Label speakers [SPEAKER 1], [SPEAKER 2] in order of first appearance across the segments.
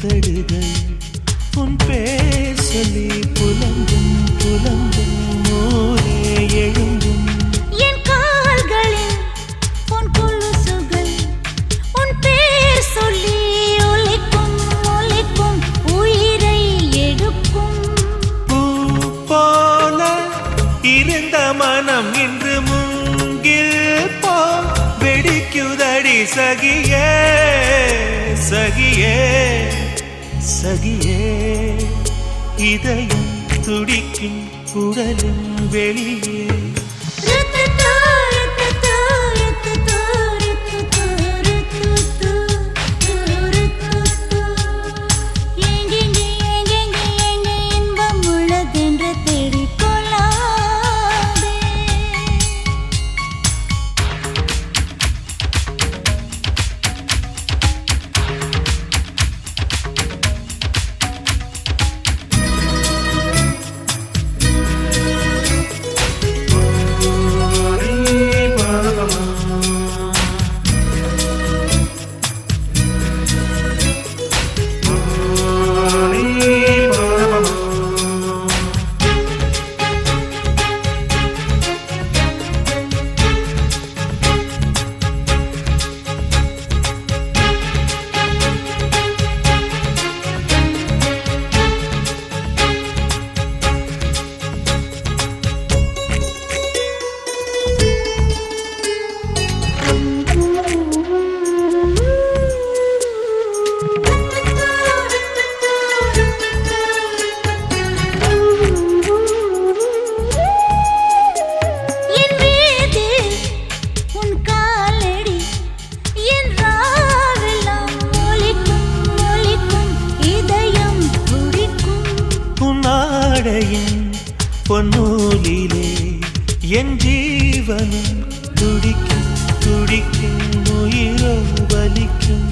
[SPEAKER 1] உதடுகள் உன் பேர் சொல்லி புலம்பும் புலம்பும் மூலே எழும்பும்
[SPEAKER 2] என் கால்களில் உன் கொலுசுகள் உன் பேர் சொல்லி ஒலிக்கும் ஒலிக்கும் உயிரை எடுக்கும்.
[SPEAKER 1] பூ போல இருந்த மனம் இன்று மூங்கில் போ வெடிக்குதடி சகியே சகியே சகியே இதயம் துடிக்கும் உடலும் வெளியே
[SPEAKER 2] இன்பம் உள்ளதென்று தேடிக்கொள்ளாதே. பொன்னூலிலே என் ஜீவனும் துடிக்கும் துடிக்கும் உயிரோ வலிக்கும்.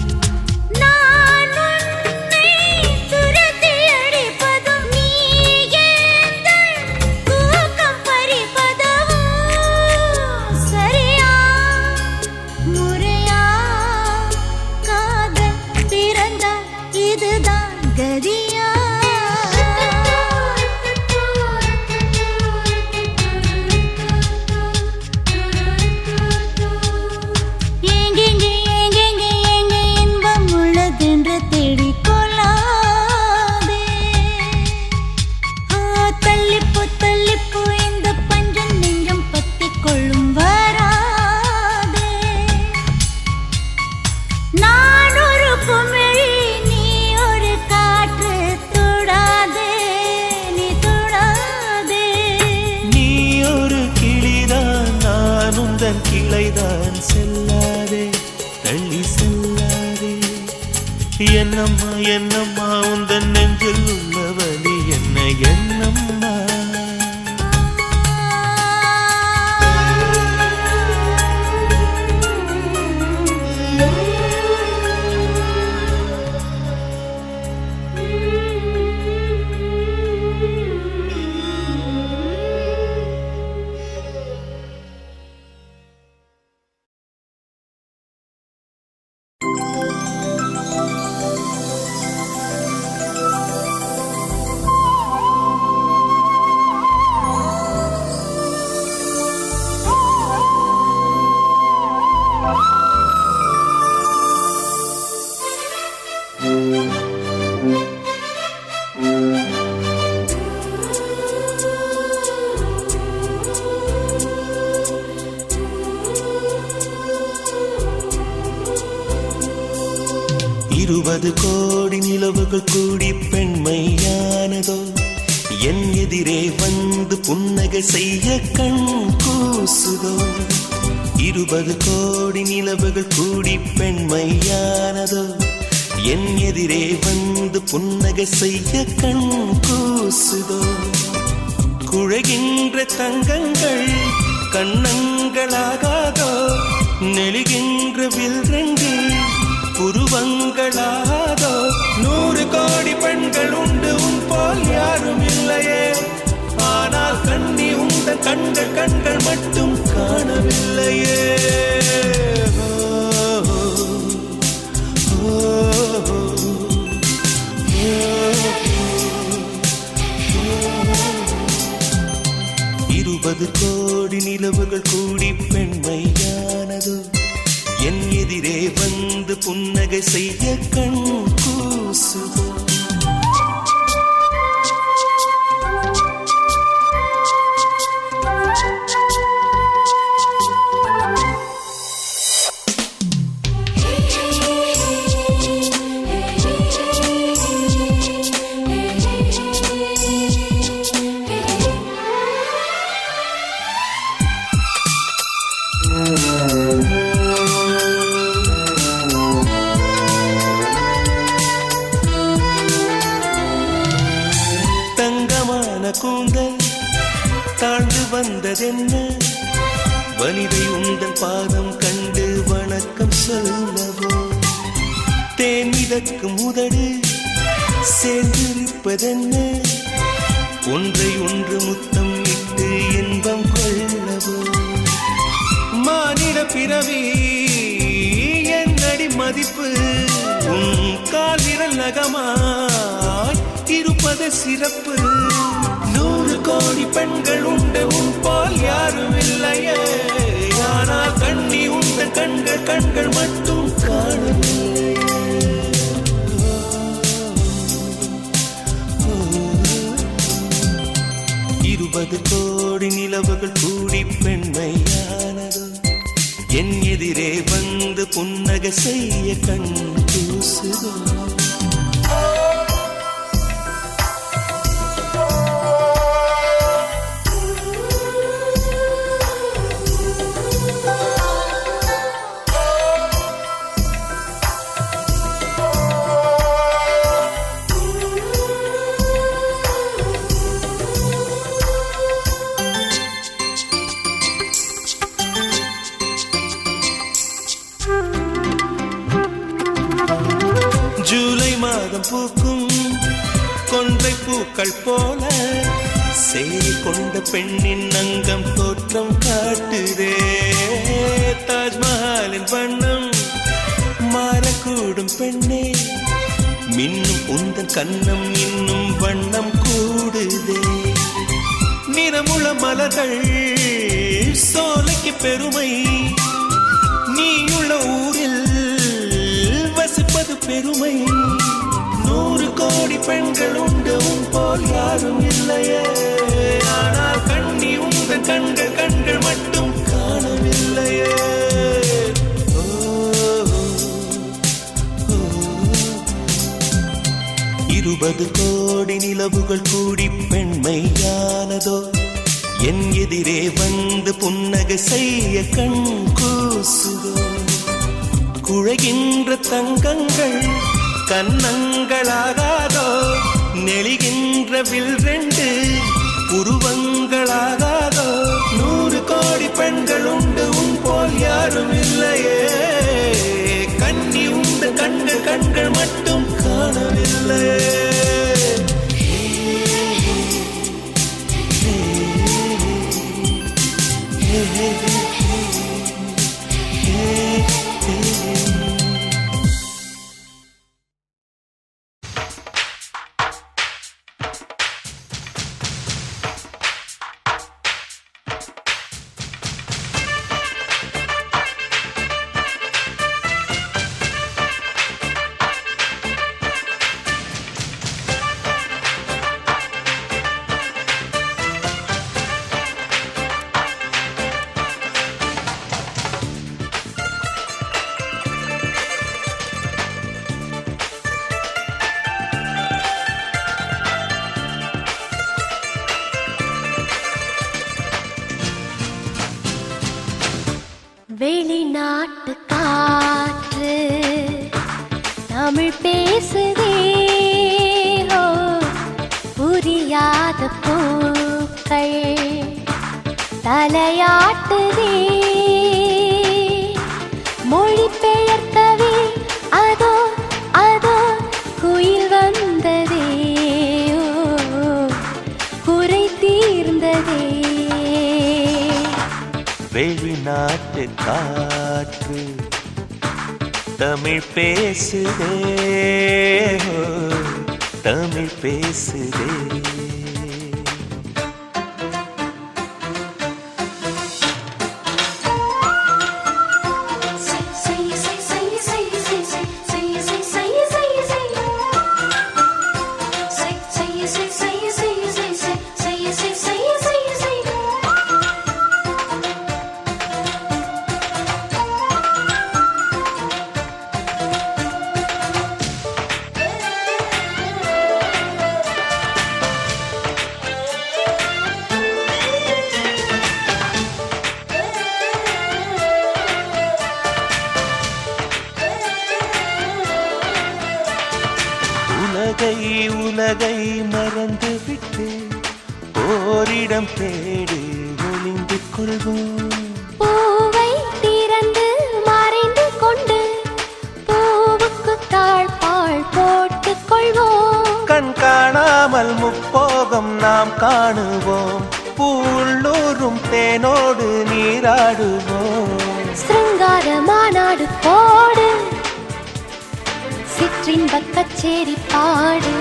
[SPEAKER 2] கிளைதான் செல்லாதே தள்ளி செல்லாதே என்னம்மா என்னம்மா உந்தன் நெஞ்சில் உள்ள வலி என்ன என்னம்மா. இருபது கோடி நிலவுகள் கூடி பெண்மையானதோ என் எதிரே வந்து புன்னகை செய்ய கண் கூசுதோ. 20 கோடி நிலவுகள் கூடி பெண்மையானதோ என் எதிரே வந்து புன்னகை செய்ய கண் கூசுதோ. குழைகின்ற தங்கங்கள் கண்ணங்களாகாதோ நெழுகின்ற வில்ரங்கு புருவங்களாதோ. 100 கோடி பெண்கள் உண்டு உன் போல் யாரும் இல்லையே, ஆனால் கண்ணி உண்ட கண்கள் மட்டும் காணவில்லையே.
[SPEAKER 1] 20 கோடி நிலவுகள் கூடி பெண்மையானதோ என் எதிரே வந்து புன்னகை செய்ய கண் கூசுதோ கூந்தல் தாழ்ந்து வந்ததென்ன வனிதை உந்தன் பாதம் கண்டு வணக்கம் சொல்லவோ தேன் மிதக்கும் உதடு சேர்ந்திருப்பதென்ன ஒன்றை ஒன்று முத்தம் இட்டு இன்பம் கொள்ளவோ மானிட பிறவி என்னடி மதிப்பு உன் கால் விரல் நகமாய் இருப்பது சிறப்பு 100 கோடி பெண்கள் உண்டு உன் போல் யாரும் இல்லையே ஆனால் கண்ணி உந்த கண்கள் மட்டும் காணவில்லையே 20 கோடி நிலவுகள் கூடி பெண்மையானதோ என் எதிரே வந்து புன்னகை செய்ய கண் கூசுதோ ஜூலை மாதம் பூக்கும் கொன்றை பூக்கள் போல சேரி கொண்ட பெண்ணின் அங்கம் தோற்றம் காட்டுதே தாஜ்மஹாலின் வண்ணம் மாறக்கூடும் பெண்ணே மின்னும் உந்தன் கண்ணம் இன்னும் வண்ணம் கூடுதே நிறமுள்ள மலர்கள் சோலைக்கு பெருமை நீயுள்ள ஊரில் வசிப்பது பெருமை 100 கோடி பெண்கள் உண்டு உன் போல் யாரும் இல்லையே ஆனால் கண்ணி உந்த கண்கள் மட்டும் காணவில்லையே 20 கோடி நிலவுகள் கூடி பெண்மையானதோ என் எதிரே வந்து புன்னகை செய்ய கண் கூசுதோ குழைகின்ற தங்கங்கள் கன்னங்களாகாதோ நெளிகின்ற வில் 2 உருவங்களாகாதோ 100 கோடி பெண்கள் உண்டு உன் போல் யாரும் இல்லையே கண்ணி உண்டு கண்கள் மட்டும் காணவில்லையே
[SPEAKER 3] வெளிநாட்டு காற்று தமிழ் பேசுதே புரியாத பூக்கள் தலையாட்டுதே மொழி பெயர்க்கவே அதோ அதோ குயில் வந்ததே குறை தீர்ந்ததே
[SPEAKER 1] வெளிநாட்டு காற்று தமிழ் பேசுதே தமிழ் பேசுதே இடம் தேடி ஒளிந்து கொள்வோம்.
[SPEAKER 3] பூவை திறந்து மறைந்து கொண்டு பூவுக்கு தாழ்பாள் போட்டுக் கொள்வோம்.
[SPEAKER 1] கண் காணாமல் முப்போகம் நாம் காணுவோம். பூள்ளூரும் தேனோடு நீராடுவோம்.
[SPEAKER 3] சிருங்கார மாநாடு போடு, சிற்றின்பக் கச்சேரி பாடு.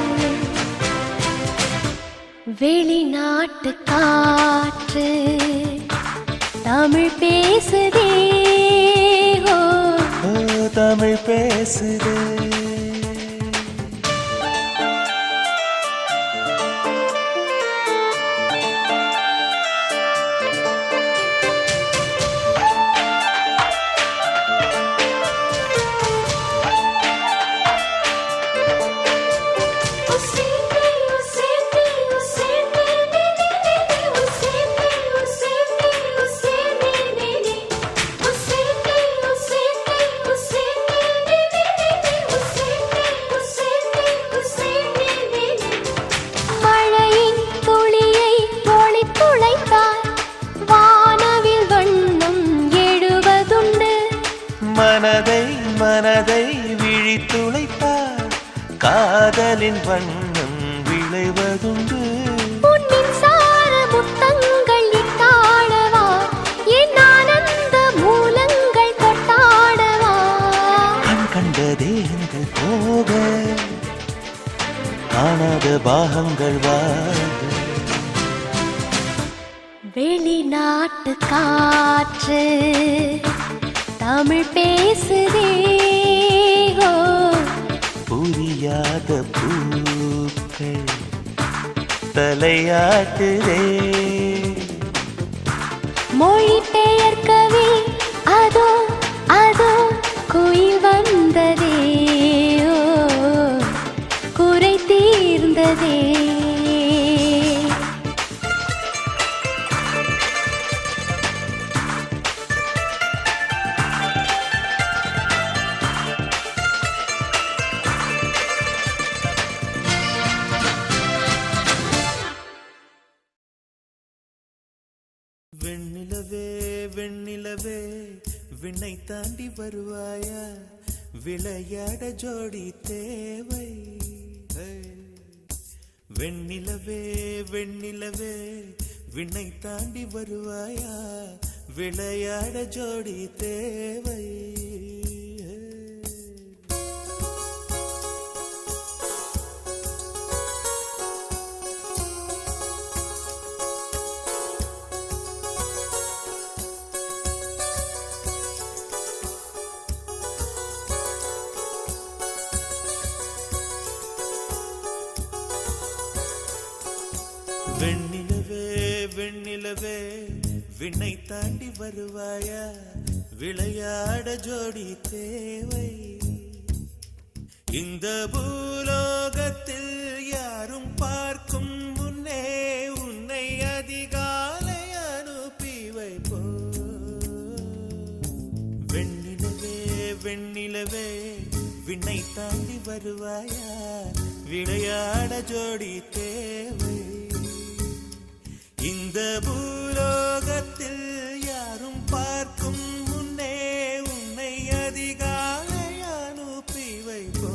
[SPEAKER 3] வெளிநாட்டு காற்று தமிழ் பேசுதே, ஓ
[SPEAKER 1] தமிழ் பேசுதே. மனதை விழித்துளைத்தார் காதலின் வண்ணம் விளைவதுண்டு.
[SPEAKER 3] பொன்னின் சார முத்தங்கள் இட்டாடவா, என் ஆனந்த மூலங்கள் கொட்டாடவா.
[SPEAKER 1] கண் கண்ட தேகங்கள் போக காணாத பாகங்கள் வாங்க.
[SPEAKER 3] வெளிநாட்டு காற்று தமிழ் பேசுதே, ஓ
[SPEAKER 1] புரியாத பூக்கள் தலையாட்டுதே.
[SPEAKER 3] மொழி பெயர்க்கவே அதோ அதோ குயில் வந்ததே, ஓ குறை தீர்ந்ததே.
[SPEAKER 2] வெண்ணிலவே வெண்ணிலவே விண்ணை தாண்டி வருவாயா, விளையாட ஜோடி தேவை. வெண்ணிலவே வெண்ணிலவே விண்ணை தாண்டி வருவாயா, விளையாட ஜோடி தேவை. வெண்ணிலவே வெண்ணிலவே விண்ணை தாண்டி வருவாயா, விளையாட ஜோடி தேவை. இந்த பூலோகத்தில் யாரும் பார்க்கும் முன்னே உன்னை அதிகாலை அனுப்பி வைப்போ. வெண்ணிலவே வெண்ணிலவே விண்ணை தாண்டி வருவாயா, விளையாட ஜோடி தேவை. இந்த பூலோகத்தில் யாரும் பார்க்கும் முன்னே உன்னை அதிகாலை அனுப்பி வைப்போ.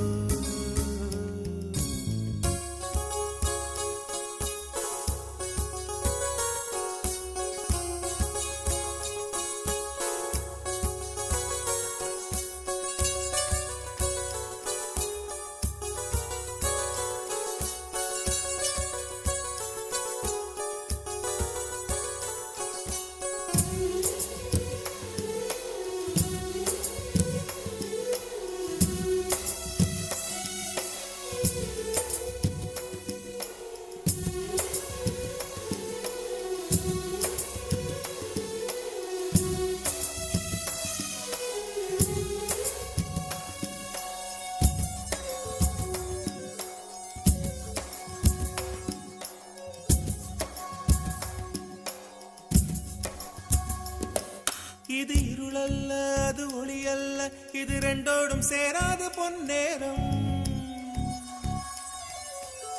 [SPEAKER 2] இது இருளல்ல அது ஒளியல்ல, இது ரெண்டோடும் சேராத பொன்னேரம்.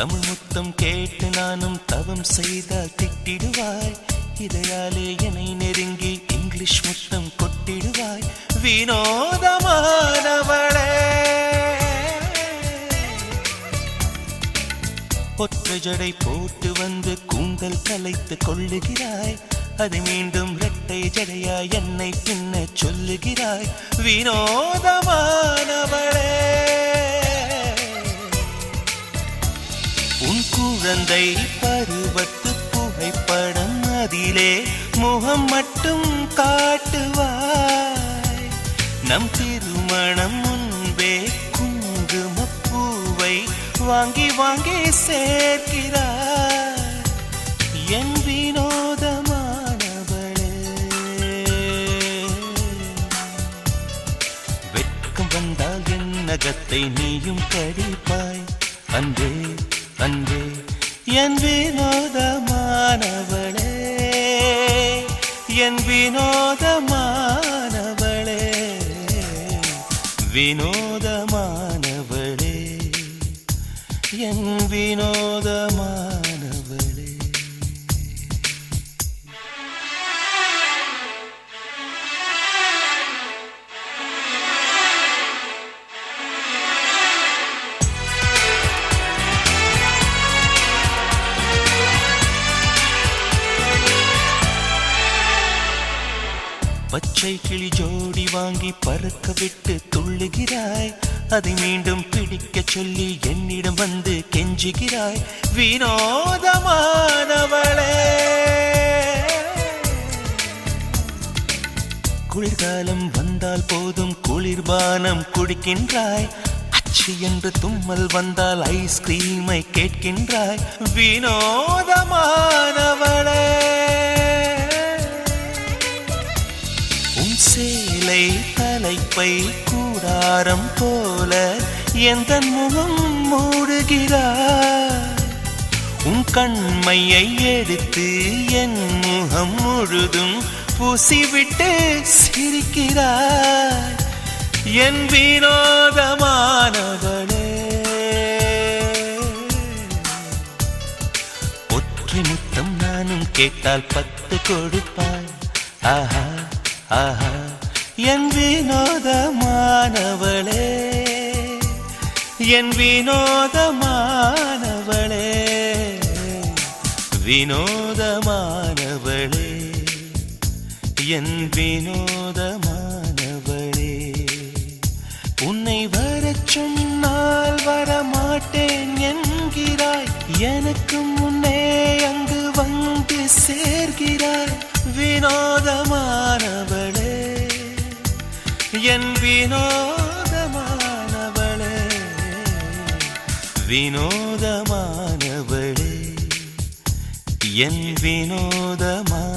[SPEAKER 1] தமிழ் முத்தம் கேட்டு நானும் தவம் செய்தால் திட்டிடுவாய். இதையாலே என்னை நெருங்கி இங்கிலீஷ் முத்தம் கொட்டிடுவாய். வினோதமானவளே, ஒற்றை ஜடை போட்டு வந்து கூந்தல் கலைத்து கொள்ளுகிறாய். அதை மீண்டும் இரட்டை ஜடையாய் என்னை பின்ன சொல்லுகிறாய். வினோதமானவளே, உன் குழந்தை பருவத்து புகைப்படம் அதிலே முகம் மட்டும் காட்டுவாய். நம் திருமணம் முன்பே குங்குமப்பூவை வாங்கி வாங்கி சேர்க்கிறாய். என் வினோதமானவளே, வெட்கம் வந்தால் என் நகத்தை நீயும் கடிப்பாய். அன்பே அன்பே என் வினோதமானவளே, என் வினோதமானவளே, வினோதமானவளே, என் வினோதமானவளே. பச்சை கிளி ஜோடி வாங்கி பறக்க விட்டு துள்ளுகிறாய். அதை மீண்டும் பிடிக்க சொல்லி என்னிடம் வந்து கெஞ்சுகிறாய். வினோதமானவளே, குளிர்காலம் வந்தால் போதும் குளிர்பானம் குடிக்கின்றாய். அச்சு என்று தும்மல் வந்தால் ஐஸ்கிரீமை கேட்கின்றாய். வினோதமானவளே, சேலை தலைப்பை கூடாரம் போல எந்த முகம் மூடுகிறாய். உன் கண்மையை எடுத்து என் முகம் முழுதும் பூசிவிட்டு சிரிக்கிறாய். என் வினோதமானவளே, ஒற்றை முத்தம் நானும் கேட்டால் 10 கொடுப்பாய். ஆஹா ஆஹா, என் வினோதமானவளே, என் வினோதமானவளே, வினோதமானவளே, என் வினோதமானவளே. உன்னை வரச் சொன்னால் வரமாட்டேன் என்கிறாய். எனக்கு முன்னே அங்கு வந்து சேர்கிறாய். வினோதமானவளே, என் வினோதமானவளே, வினோதமானவளே, என் வினோதமானவளே.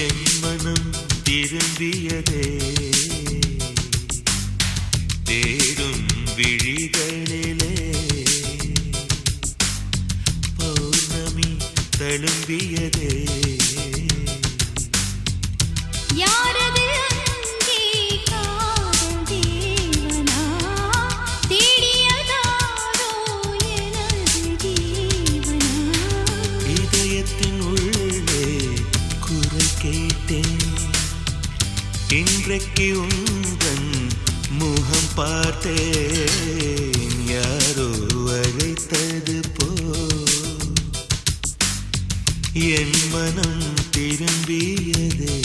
[SPEAKER 1] என் மனம் திரும்பியதே தேடும் விழிகளிலே பௌர்ணமி தழும்பியதே
[SPEAKER 3] யாரது அங்கே காதல் தேவனா தேடியதாரோ எனது ஜீவனா
[SPEAKER 1] இதயத்தின் உள்ளே குரல் கேட்டேன் இன்றைக்கு உந்தன் முகம் பார்த்தேன் யாரோ அழைத்தது போ என் மனம் திரும்பியதே.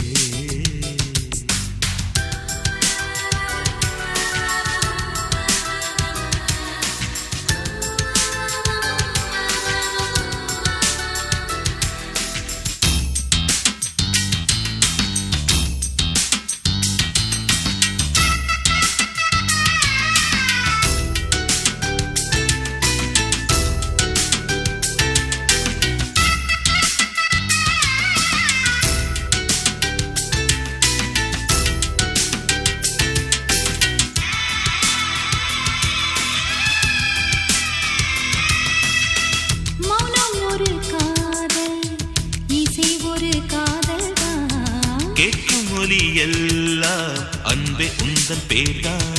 [SPEAKER 1] கேட்கும் ஒலி எல்லாம் அன்பே உந்தன் பேர்தான்.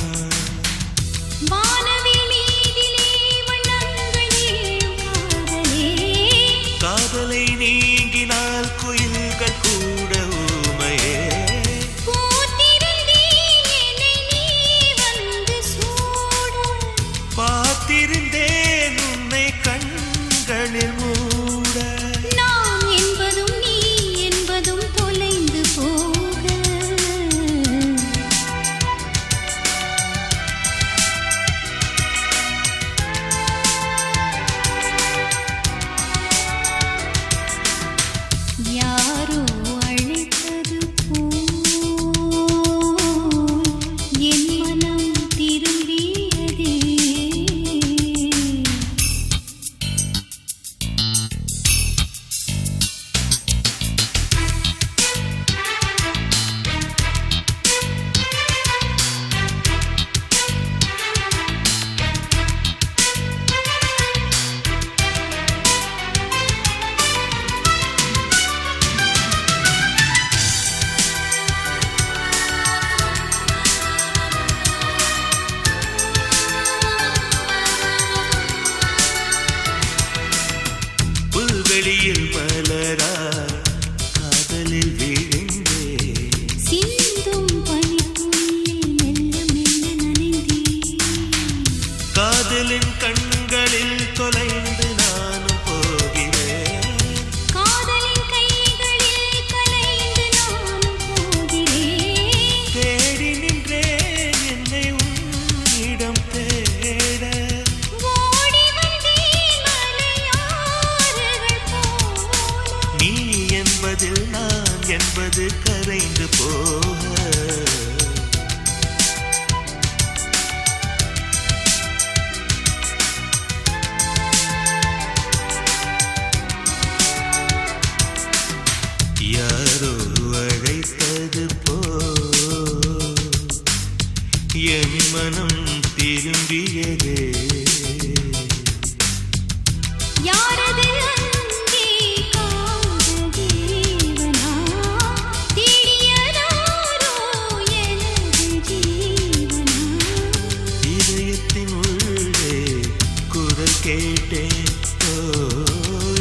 [SPEAKER 3] வானவில் மீதிலே வண்ணங்கள் நீளும்
[SPEAKER 1] காதலை நீங்கினால் குயில்கள் கூட ஊமையே. பார்த்திருந்தேன் உன்னை கண்களில் மூட.
[SPEAKER 3] நான் என்பதும் நீ என்பதும் தொலைந்து போக. யாரோ அழைத்தது போல் என் மனம் திரும்பியதே.
[SPEAKER 1] புல்வெளியில் மலரா காதலில் விழுந்தே.
[SPEAKER 3] சிந்தும் பனித்துளியில் மெல்ல மெல்ல நனைந்தே.
[SPEAKER 1] காதலின் கண்களில் தொலைந்து நானும் போகிறேன்.
[SPEAKER 3] காதலின் கைகளில் கலைந்து நானும் போகிறேன்.
[SPEAKER 1] தேடி நின்றேன் என்னை உன்னிடம் தேட.
[SPEAKER 3] ஓடி வந்தேன் மலையாறுகள் போல.
[SPEAKER 1] நீ என்பதில் நான் என்பது கரைந்து போக. யாரோ அழைத்தது போல் என் மனம் திரும்பியதே.
[SPEAKER 3] யாரது அங்கே காதல் தேவனா? தேடியதாரோ எனது ஜீவனா?
[SPEAKER 1] இதயத்தின் உள்ளே குரல் கேட்டேன். ஓ,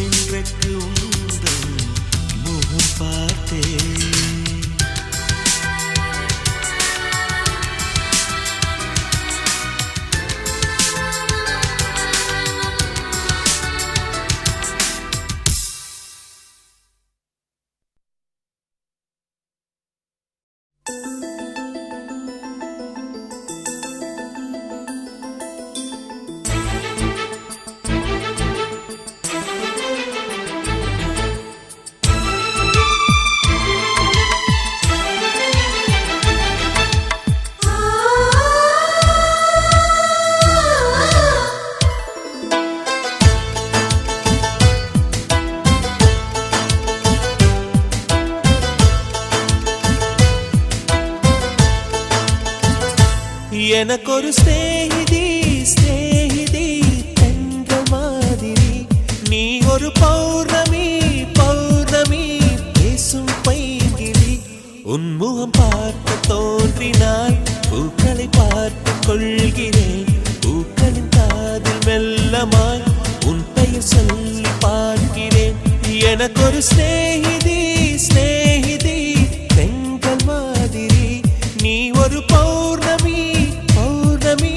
[SPEAKER 1] இன்றைக்கு உந்தன் முகம் பார்த்தேன். எனக்கொரு ஸ்நேகிதி ஸ்நேகிதி தென்றல் மாதிரி. நீ ஒரு பௌர்ணமி பௌர்ணமி பேசும் பைங்கிளி. உன்முகம் பார்க்க தோன்றினாய் பூக்களை பார்த்து கொள்கிறேன். பூக்களின் காதில் மெல்லமாய் உன் பெயர் சொல்லி பார்க்கிறேன். எனக்கொரு ஸ்நேகிதி ஸ்நேகிதி தென்றல் மாதிரி. நீ ஒரு பௌர்ணமி பௌர்ணமி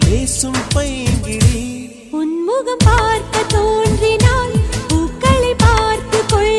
[SPEAKER 1] பேசும் பைங்கிளி.
[SPEAKER 3] உன்முகம் பார்க்க தோன்றினால் பூக்களை பார்த்து கொள்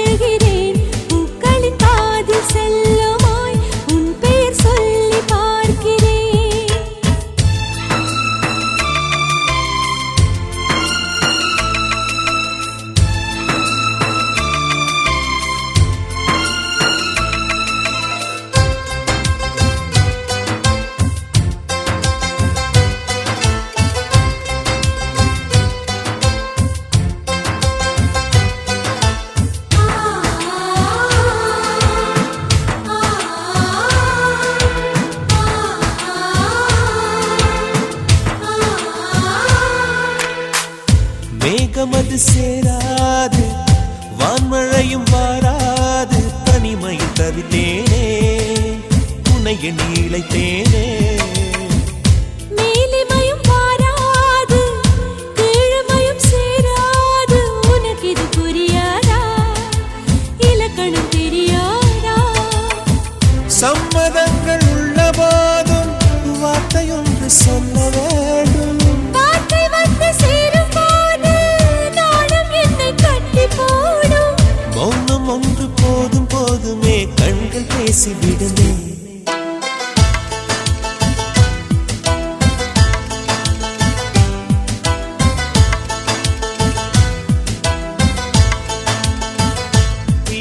[SPEAKER 1] ஏக்கமது சேராது வான்மழையும் வாராது தனிமையில் தவித்தேனே உன்னை எண்ணி இளைத்தேனே
[SPEAKER 3] மேலிமையும் வாராது கீழ்மையும் சேராது உனக்கு இது புரியாதா இலக்கணம் தெரியாதா
[SPEAKER 2] சம்மதங்கள் உள்ள போதும் வார்த்தையொன்று சொல்ல வேண்டும்
[SPEAKER 3] வார்த்தை வந்து சேரும் போது நானும் என்னை கட்டி போடும்
[SPEAKER 1] மௌனம் ஒன்று போதும் போதுமே கண்கள் பேசிவிடுமே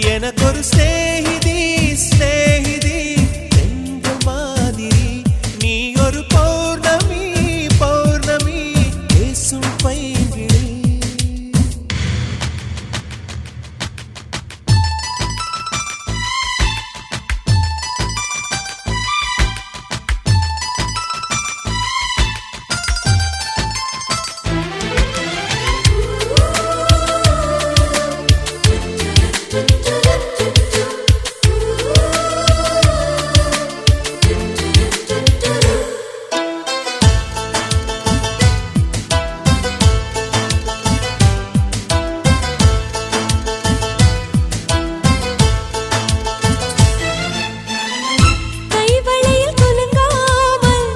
[SPEAKER 1] எனக்கொரு ஸ்நேகிதி ஸ்நேகிதி என்ற மாதிரி நீ ஒரு பௌர்ணமி பௌர்ணமி பேசும் பைங்கிழி
[SPEAKER 3] கைவளையில் குலுங்காமல்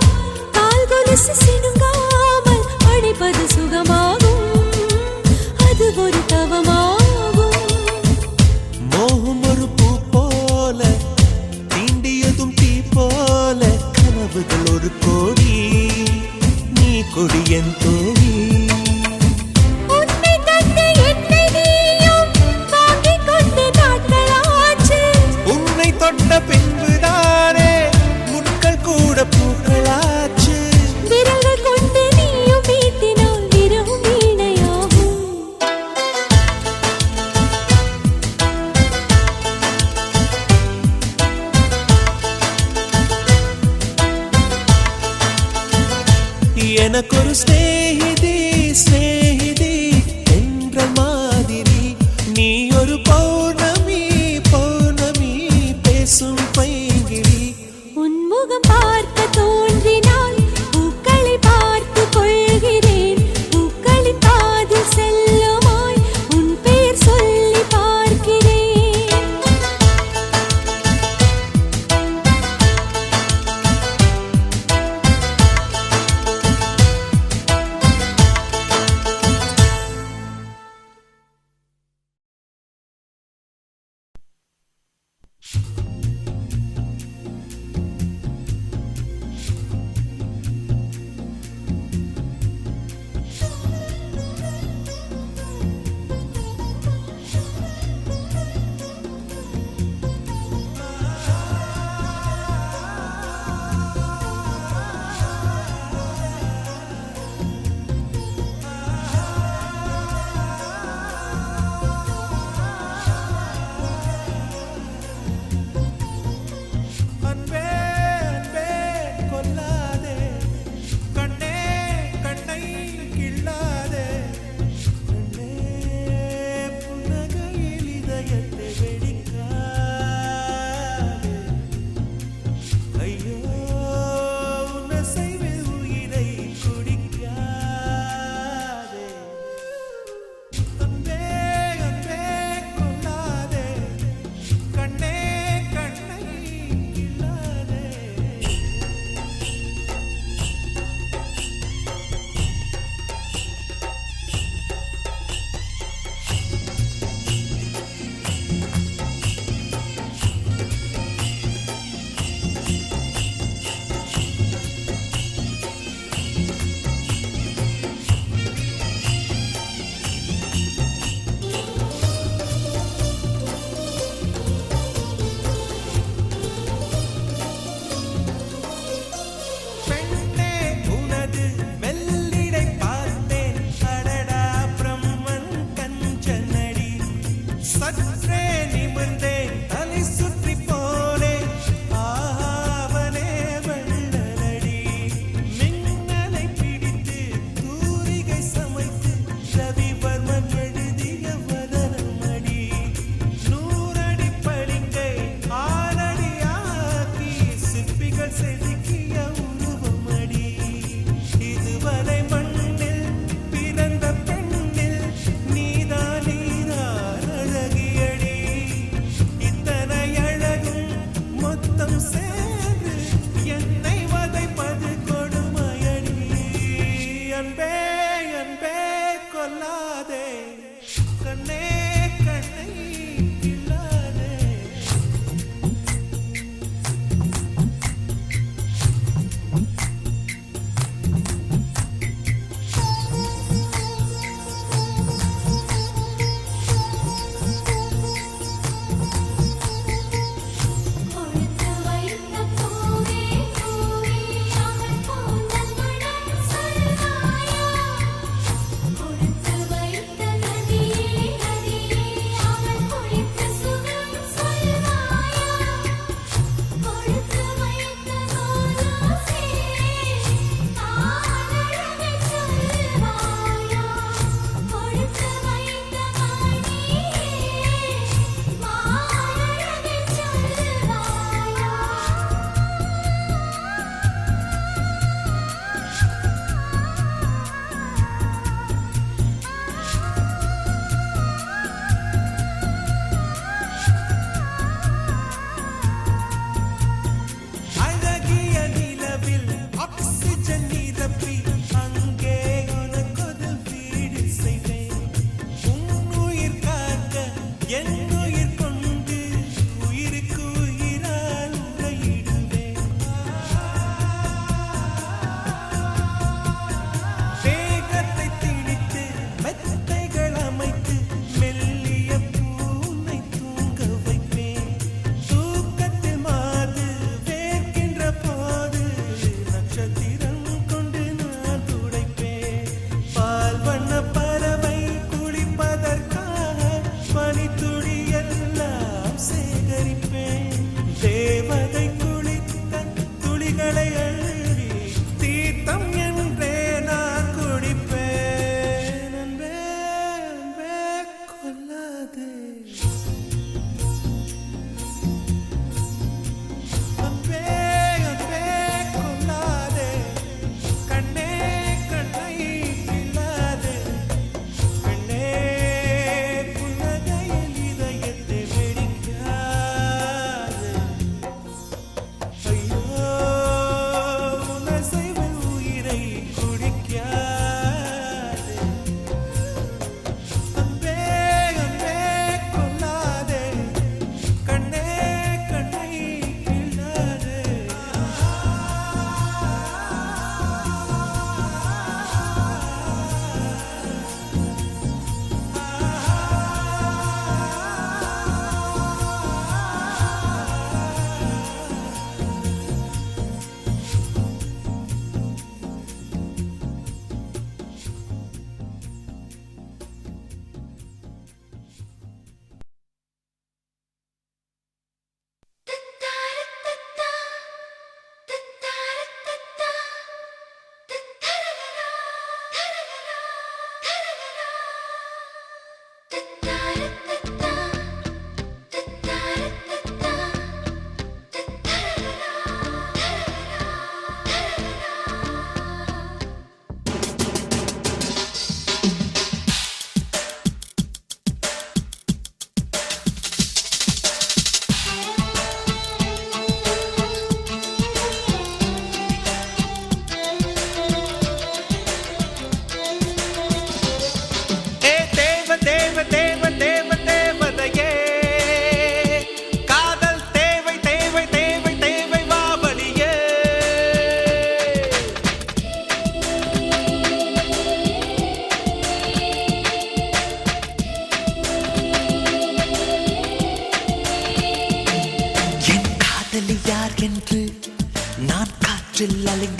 [SPEAKER 3] கால் கொலுசு சினுங்காமல் அணைப்பது சுகமாகும் அது ஒரு தவமாகும்
[SPEAKER 1] மோகம் ஒரு பூ போல தீண்டியதும் தீ போல கனவுகள் ஒரு கோடி நீ கொடியன் தோழி
[SPEAKER 3] உன்னை தந்து என்னை நீயும் வாங்கிக் கொண்டு நாட்களாச்சு
[SPEAKER 2] உன்னை தொட்ட பின்புதானே முட்கள் கூட பூக்களாச்சு
[SPEAKER 3] விரல்கள் கொண்டு நீயும் வீட்டினால் விரவும் வீணையாகும்
[SPEAKER 1] எனக்கொரு ஸ்நேகிதி ஸ்நேகிதி என்ற மாதிரி நீ ஒரு பௌர்ணமி பௌர்ணமி பேசும் பைங்கிழி
[SPEAKER 3] உன்முகம் பார்க்க தோன்றினால் பூக்களை பார்த்து கொள்கிறேன் பூக்களின் காதில் செல்லுமாய் உன் பெயர் சொல்லி பார்க்கிறேன்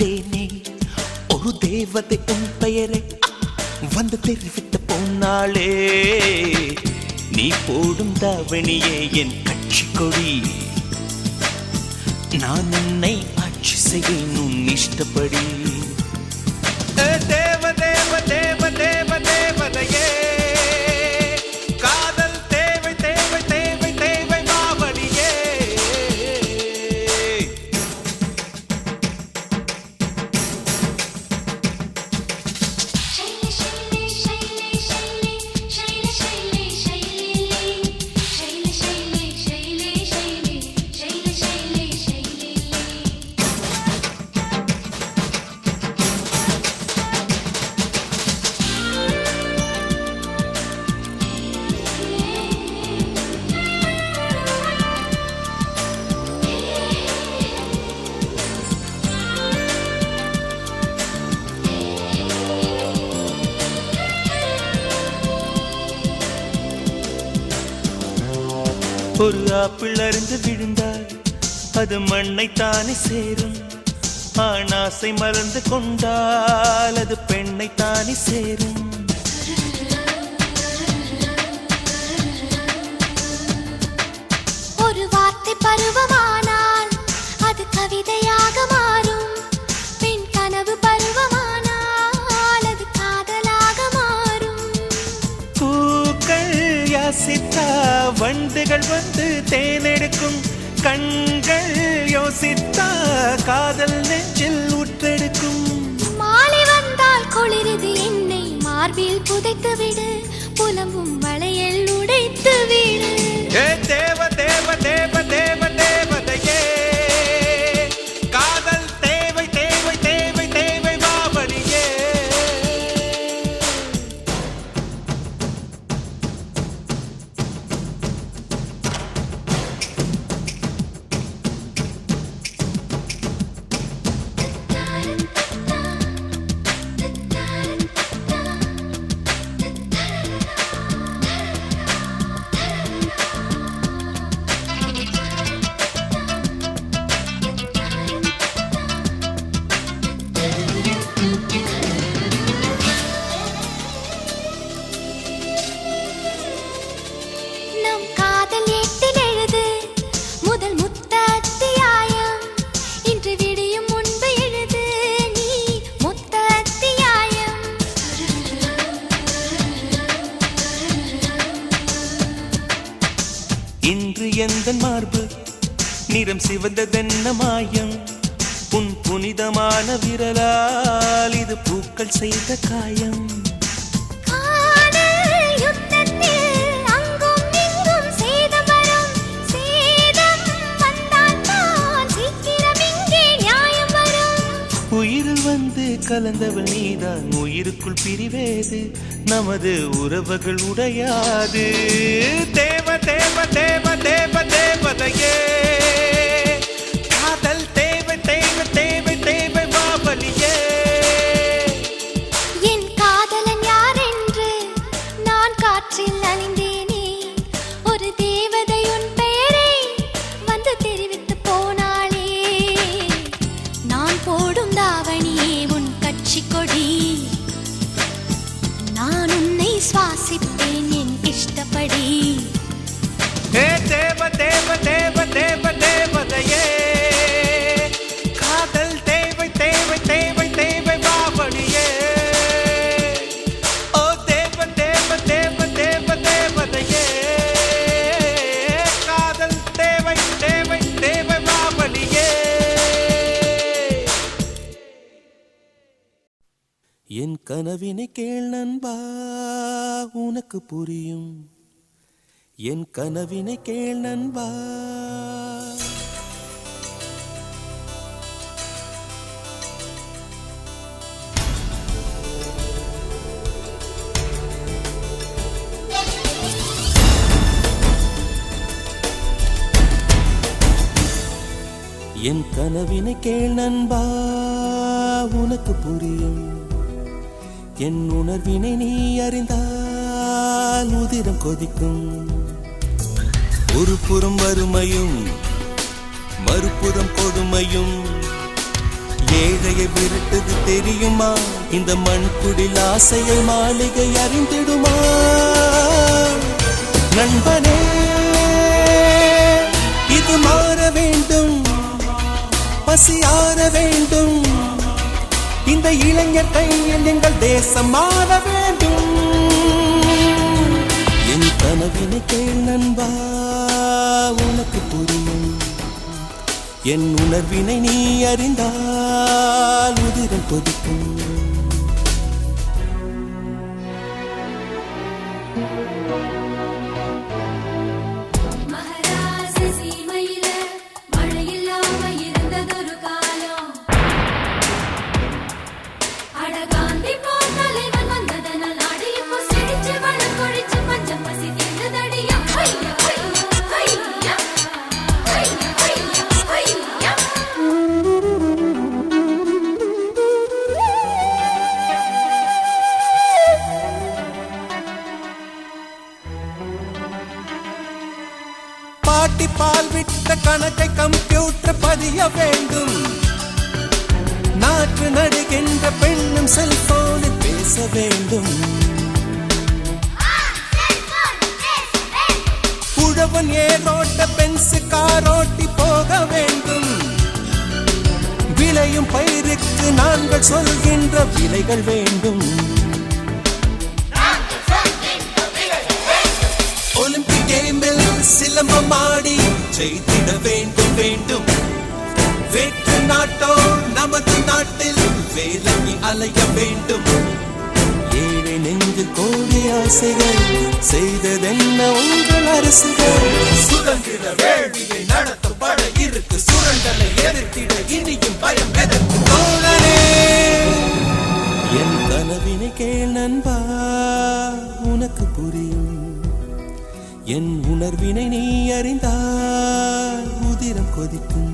[SPEAKER 1] கண்டேனே ஒரு தேவதை உன் பெயரை வந்து தெரிவித்து போனாளே. நீ போடும் தாவணியே என் கட்சி கொடி, நான் உன்னை ஆட்சி செய்வேன் உன் இஷ்டப்படி. தேவ தேவ தேவ தேவ தேவதையே, காதல் தேவை தேவை தேவை தேவை மாவடியே. ஒரு ஆப்பிள் அருந்து விழுந்தால் அது மண்ணை தானே சேரும், ஆணாசை மறந்து கொண்டால் அது பெண்ணை தானே சேரும்.
[SPEAKER 3] ஒரு வார்த்தை பருவமானால் அது கவிதையாக மாறும், பெண் கனவு பருவமானால் அது காதலாக மாறும்.
[SPEAKER 1] பூக்கள் யாசித்தா வண்டுகள் வந்து தேனெடுக்கும், கண்கள் யோசித்தா காதல் நெஞ்சில் ஊற்றெடுக்கும்.
[SPEAKER 3] மாலை வந்தால் குளிரது என்னை மார்பில் புதைத்து விடு, புலம்பும் மலையில் உடைத்து விடு.
[SPEAKER 1] தேவ தேவ தேவ தேவ தேவதையே, காதல் தேவை தேவை தேவை தேவை மாவடியே.
[SPEAKER 3] நம் காதல் ஏட்டில் எழுது முதல் முத்த அத்தியாயம், இன்று விடியும் முன்பு எழுது நீ முத்த அத்தியாயம்.
[SPEAKER 1] இன்று எந்த மார்பு நிறம் சிவந்ததென்ன மாயம், உன் புனிதமான விரலால் இது பூக்கள் செய்த காயம்.
[SPEAKER 3] காதல் யுத்தத்தில் அங்கும் இங்கும் சேதம் வரும், சேதம் வந்தால் தான் சீக்கிரம் இங்கே நியாயம் வரும்.
[SPEAKER 1] உயிரில் வந்து கலந்தவள் நீதான், உயிருக்குள் பிரிவேது நமது உறவுகள் உடையாது. தேவ தேவ தேவ தேவ தேவதையே, காதல் தேவை தேவை தேவை தேவை மாவலியே.
[SPEAKER 3] என் காதலன் யார் என்று நான் காற்றில் அழிந்தேனே, ஒரு தேவதை உன் பெயரை வந்து தெரிவித்து போனாளே. நான் போடும் தாவணியே உன் கட்சி கொடி, நான் உன்னை சுவாசிப்பேன் என் இஷ்டப்படி.
[SPEAKER 1] தேவ தேவ தேவ தேவ தேவதையே, காதல் தேவை தேவை தேவை தேவை மாவடியே. ஓ தேவ தேவ தேவ தேவ தேவதையே, காதல் தேவை தேவை தேவை மாவடியே. என் கனவினை கேள் நண்பா உனக்கு புரியும், என் கனவினை கேள் நண்பா. என் கனவினை கேள் நண்பா உனக்கு புரியும், என் உணர்வினை நீ அறிந்தால் உதிரம் கொதிக்கும். ஒரு புறம் வறுமையும் மறுபுறம் கொடுமையும், ஏழையை விரட்டுது தெரியுமா இந்த மண்குடில் ஆசையை மாளிகை அறிந்திடுமா நண்பனே இது மாற வேண்டும் பசியார வேண்டும் இந்த இளைஞர் கையில் எங்கள் தேசம் மாற வேண்டும் என் கனவினை கேள் நண்பா உனக்கு புரியும் என் உணர்வினை நீ அறிந்தால் உதிரம் கொதிக்கும் பாட்டி பால் விட்ட கணக்கை கம்ப்யூட்டர் பதிய வேண்டும் நாற்று நடுகின்ற பெண்ணும் செல்போனில் பேச வேண்டும் உழவன் ஏரோட்ட பென்சு காரோட்டி போக வேண்டும் விளையும் பயிருக்கு நாங்கள் சொல்கின்ற விலைகள் வேண்டும் ஒலிம்பிக் கேமில் சிலம்பமாடி செய்திட வேண்டும் வேண்டும் வேற்று நாட்டோ நமது நாட்டில் வேலைக்கு அலைய வேண்டும் ஏழை நெஞ்சு கோடி ஆசைகள் செய்ததென்ன உங்கள் அரசுகள் சுதந்திர வேள்வியை நடத்தும் பட இருக்கு சுரண்டலை எதிர்த்திட இனியும் பயம் எதற்கு தோழனே என் கனவினை கேள் நண்பா உனக்கு புரியும் என் உணர்வினை நீ அறிந்தால் உதிரம் கொதிக்கும்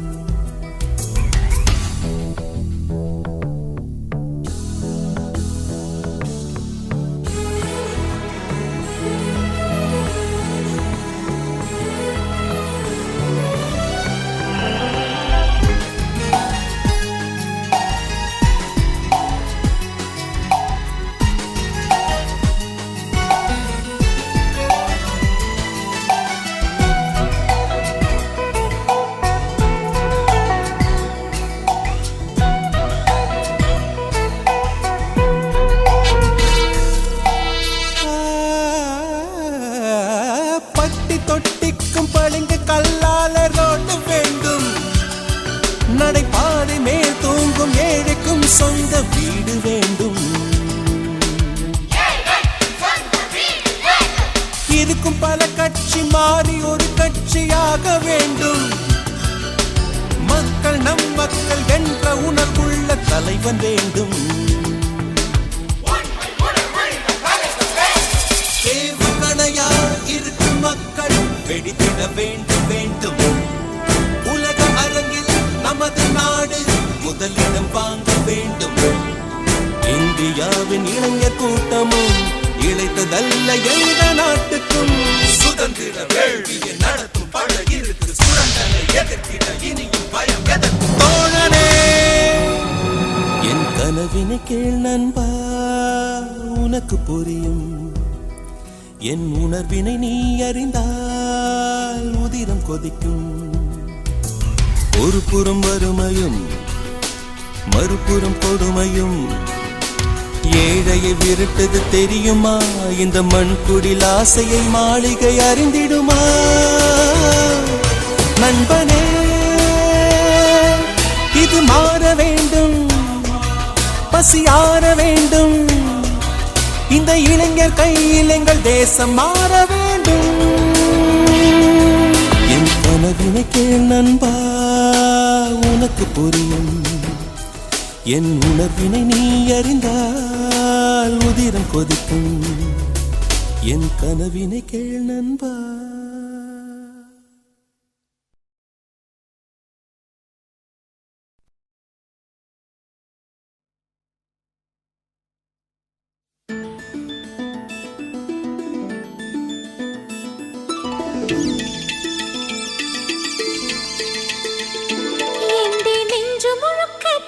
[SPEAKER 1] தொட்டிக்கும் பளிங்கு கல்லால ரோடு வேண்டும் நடைபாதை மேல் தூங்கும் ஏழைக்கும் சொந்த வீடு வேண்டும் இருக்கும் பல கட்சி மாறி ஒரு கட்சியாக வேண்டும் மக்கள் நம் மக்கள் என்ற உணர்வுள்ள தலைவன் வேண்டும் இருக்கும் மக்கள் வெடித்திட வேண்டும் வேண்டும் உலக அரங்கில் நமது நாடு முதலிடம் வாங்க வேண்டும் இந்தியாவின் இளைஞர் கூட்டமும் இழைத்ததல்ல எந்த நாட்டுக்கும் சுதந்திர வேள்வியை நடத்தும் பட இருக்கு சுரண்டலை எதிர்த்திட இனியும் பயம் எதற்கு தோழனே என் கனவினை கேள் நண்பா உனக்கு புரியும் என் உணர்வினை நீ அறிந்தால் உதிரம் கொதிக்கும் ஒரு புறம் வறுமையும் மறுபுறம் கொடுமையும் ஏழையை விரட்டது தெரியுமா இந்த மண்குடில் ஆசையை மாளிகை அறிந்திடுமா நண்பனே இது மாற வேண்டும் பசியார வேண்டும் இந்த இளைஞர் கையில் எங்கள் தேசம் மாற வேண்டும் என் கனவினை கேள் நண்பா உனக்கு புரியும் என் உணர்வினை நீ அறிந்தால் உதிரம் கொதிக்கும் என் கனவினை கேள் நண்பா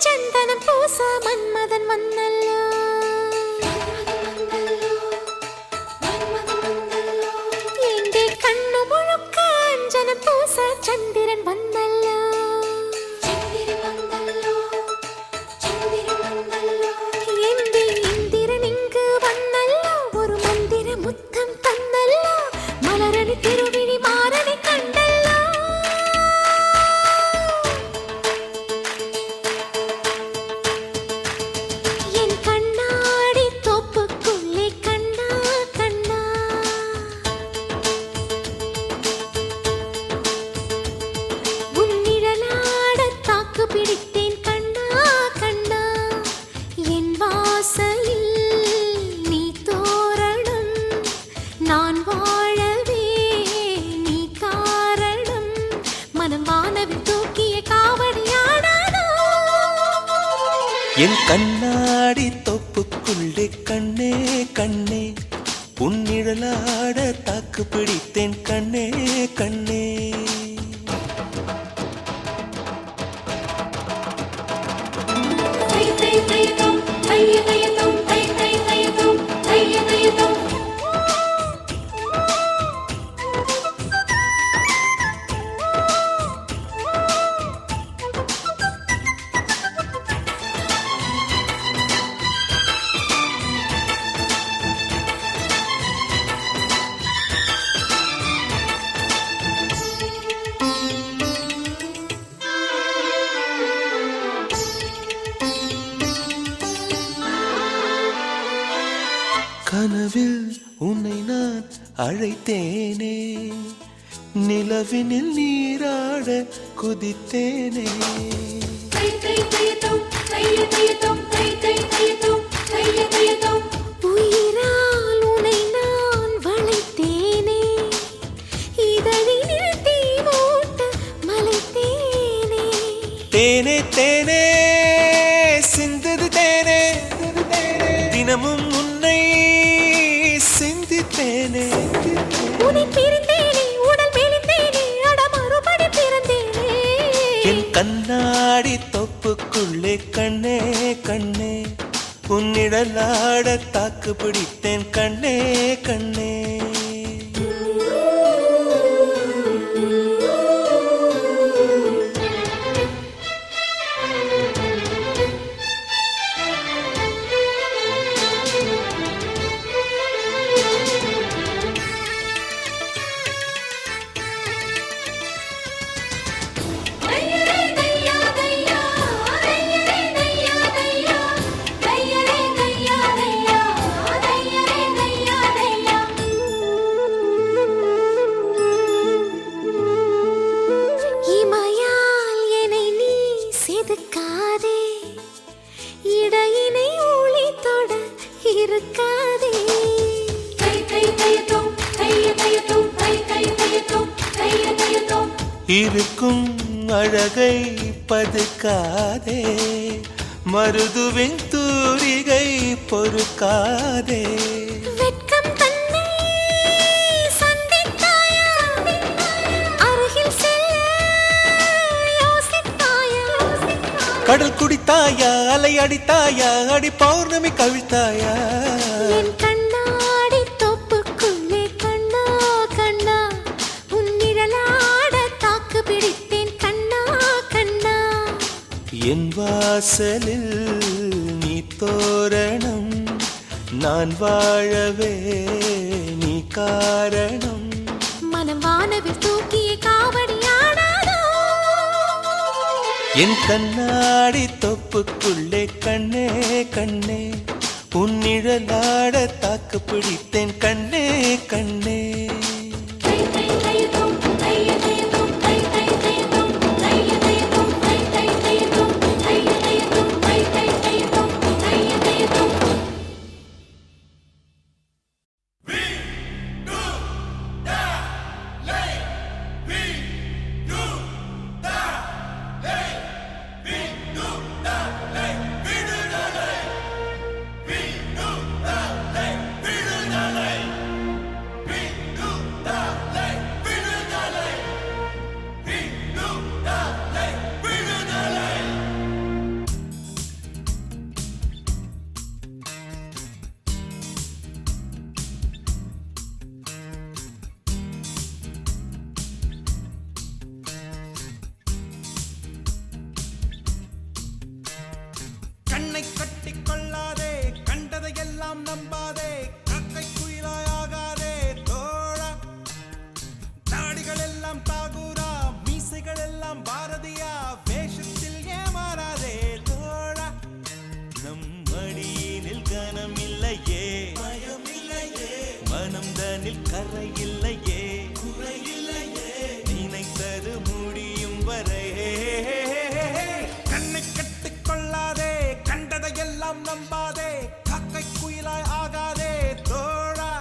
[SPEAKER 3] ചന്ദനം மன்மதன் வந்தல்லோ எங்கே கண்ணு முழுக்க அஞ்சன பூச சந்திரன் வந்தல்லோ எங்கே இந்திரன் இங்கு வந்தல்லோ ஒரு மந்திர முத்தம் தந்தல்லோ மலரணி திருவிழி மாறனை கண்டல்லோ என் கண்ணாடி தோப்புக்குள்ளே கண்ணா கண்ணா உன் நிழலாட தாக்கு பிடித்தேன் கண்ணா கண்ணா என் வாசலில் நீ தோரணம் நான் வாழவே நீ காரணம் மனம் வானவில் தூக்கிய காவடியாடாதோ
[SPEAKER 1] என் கண்ணாடி தொப்புக்குள்ளே கண்ணே கண்ணே உன்னிழலாட தாக்கு பிடித்தேன் கண்ணே கண்ணே கனவில் உன்னை நான் அழைத்தேனே நிலவினில் நீராட குதித்தேனே
[SPEAKER 3] உயிரால் உன்னை நான் வளைத்தேனே இதழினில் தீ மூட்ட மலைத்தேனே
[SPEAKER 1] தேனே தேனே சிந்தது தேனே தினமும் உன்னை சிந்தித்தேனே
[SPEAKER 3] உன்னை பிரிந்தேனே உடல் மெலிந்தேனே அட மறுபடி பிறந்தேனே
[SPEAKER 1] என் கண்ணாடி தொப்புக்குள்ளே கண்ணே கண்ணே உன்னிடலாட தாக்கு பிடித்தேன் கண்ணே கண்ணே
[SPEAKER 3] இமையால் என்னை நீ செதுக்காதே இடையினை ஊழி தொட இருக்காதே
[SPEAKER 1] இருக்கும் அழகை பதுக்காதே மருதுவின் தூரிகை பொறுக்காதே
[SPEAKER 3] வெட்கம் தன்னை சந்தித்தாயா அருகில் செல்ல யோசித்தாயா
[SPEAKER 1] கடல் குடித்தாயா அலை அடித்தாயா அடி பௌர்ணமி கவிழ்த்தாயா
[SPEAKER 3] என் கண்ணாடி தோப்புக்குள்ளே கண்ணா கண்ணா உன் நிழலாட தாக்கு பிடித்தேன் கண்ணா கண்ணா
[SPEAKER 1] என் வாசலில் நீ தோரணம் நான் வாழவே நீ காரணம்
[SPEAKER 3] மனம் வானவில் தூக்கிய காவடியாடாதோ
[SPEAKER 1] என் கண்ணாடி தொப்புக்குள்ளே கண்ணே கண்ணே உன்னிழலாட தாக்கு பிடித்தேன் கண்ணே கண்ணே மடியினில் கனம் இல்லையே, மனம் தனில் கரை இல்லையே, நினைத்தது முடியும் வரை.
[SPEAKER 2] கண்ணை கட்டிக் கொள்ளாதே, கண்டதையெல்லாம் நம்பாதே, காக்கை குயிலாய் ஆகாதே தோழா.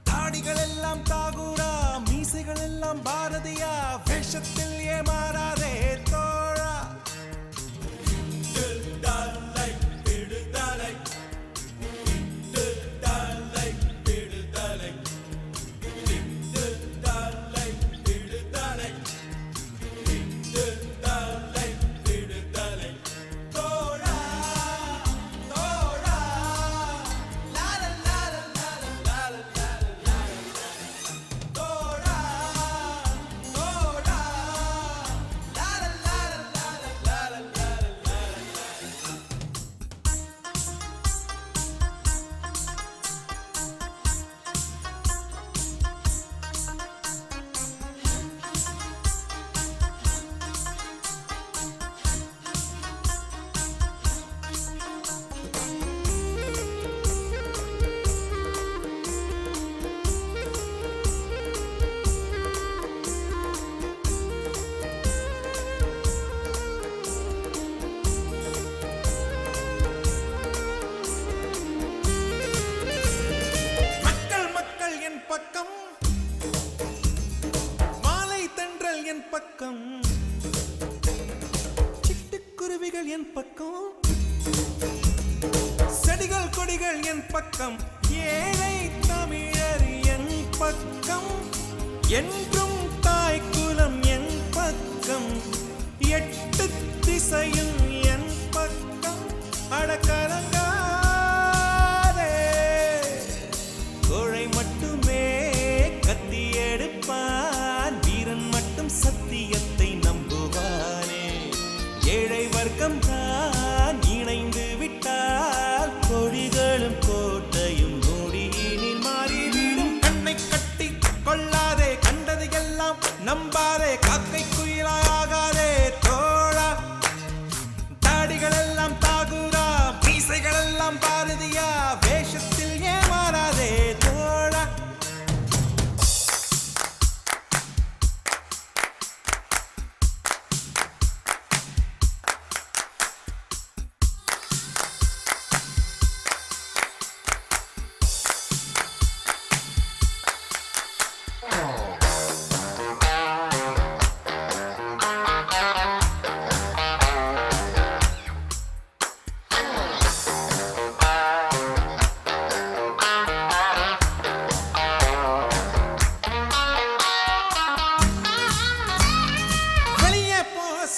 [SPEAKER 2] தாடிகள் எல்லாம் தாகூரா, மீசைகள் எல்லாம் பாரதியா, வேஷத்தில் ஏமாறாதே தோழா. பக்கம் மாலை தென்றல் என் பக்கம், சிட்டுக்குருவிகள் என் பக்கம், செடிகள் கொடிகள் என் பக்கம், ஏழை தமிழர் என் பக்கம், என்றும் தாய் குலம் என் பக்கம், எட்டு திசையும் என் பக்கம். அடக்கலங்கா சத்தியத்தை நம்புவானே, ஏழை வர்க்கம் தான் இணைந்து விட்டால் கொடிகளும் கோட்டையும் நொடியினில் மாறிவிடும். கண்ணை கட்டி கொள்ளாதே, கண்டது எல்லாம் நம்பாதே, காக்கை குயிலாய் ஆகாதே தோழா. தாடிகள் எல்லாம் தாகூரா, மீசைகள் எல்லாம் பாரதியா, வேஷத்தில் ஏமாறாதே தோழா.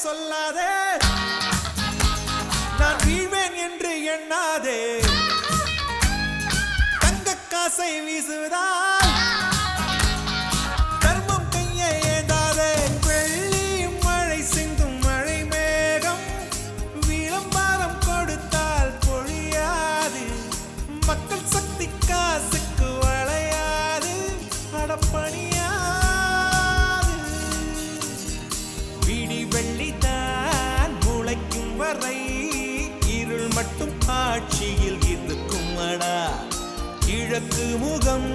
[SPEAKER 2] சொல்லாதே, நான் வீழ்வேன் என்று எண்ணாதே, தங்க காசை வீசுவதால் தர்மம் கையை ஏந்தாதே. வெள்ளி மழை சிந்தும் மழை மேகம், விளம்பரம் கொடுத்தால் பொழியாது, மக்கள் சக்தி காசுக்கு வளையாது, அடப்பணியாது. விடி வெள்ளிதான் முளைக்கும் வரை இருள் மட்டும் ஆட்சியில் இருக்கும் அடா. கிழக்கு முகம்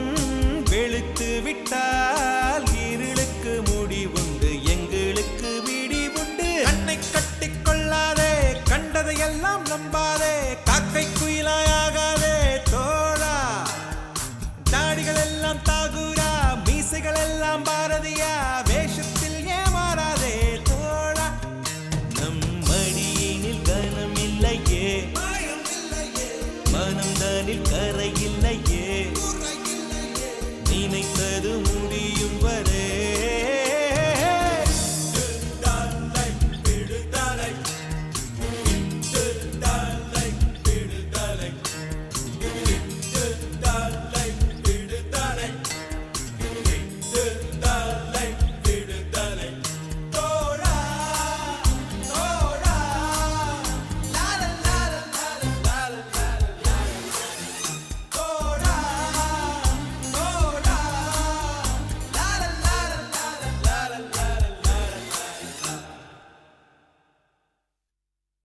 [SPEAKER 2] வெளுத்து விட்டால் இருளுக்கு முடிவுண்டு, எங்களுக்கு விடிவுண்டு. கண்ணை கட்டிக் கொள்ளாதே, கண்டதையெல்லாம் நம்பாதே, காக்கை குயிலாய் ஆகாதே தோழா. தாடிகள் எல்லாம் தாகூரா, மீசைகள் எல்லாம் பாரதியா, வேஷத்தில்